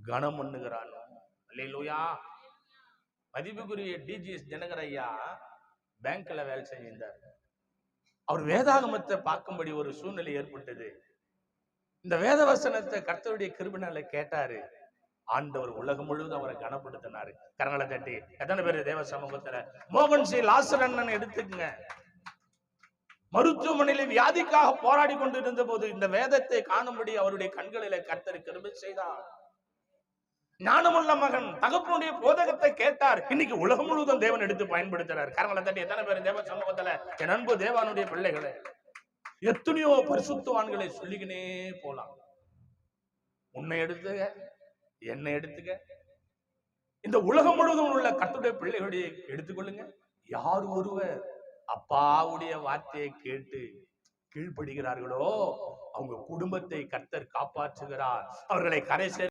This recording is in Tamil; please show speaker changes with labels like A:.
A: கனம் பண்ணுகிறானோ. அல்லேலூயா. மதிப்புக்குரிய டிஜிஎஸ் தினகர் ஐயா பேங்க்ல வேலை செஞ்சிருந்தார். அவர் வேதாகமத்தை பார்க்கும்படி ஒரு சூழ்நிலை ஏற்பட்டது. இந்த வேத வசனத்தை கர்த்தருடைய கிருபையினால கேட்டாரு. ஆண்டவர் உலகம் முழுவதும் அவரை கனப்படுத்தினாரு. கரங்களை தட்டி எத்தனை பேர் தேவ சமூகத்துல மோகன் சி லாசரன் எடுத்துக்குங்க. மருத்துவமனையில வியாதிக்காக போராடி கொண்டிருந்த போது இந்த வேதத்தை காணும்படி அவருடைய கண்களில கர்த்தர் கிருபை செய்தார். ஞானமுள்ள மகன் தகப்பனுடைய போதகத்தை கேட்டார். இன்னைக்கு உலகம் முழுவதும் தேவன் எடுத்து பயன்படுத்துறார். கரங்களை தட்டி எத்தனை பேர் தேவ சமூகத்துல என் அன்பு தேவானுடைய பிள்ளைகளை எத்தனையோ பரிசுத்தவான்களை சொல்லிக்கினே போலாம். உன்னை எடுத்துக்க, என்னை எடுத்துக்க, இந்த உலகம் முழுவதும் உள்ள கர்த்தருடைய பிள்ளைகளுடைய எடுத்துக்கொள்ளுங்க. யார் ஒருவர் அப்பாவுடைய வார்த்தையை கேட்டு கீழ்ப்படுகிறார்களோ அவங்க குடும்பத்தை கர்த்தர் காப்பாற்றுகிறார். அவர்களை கரை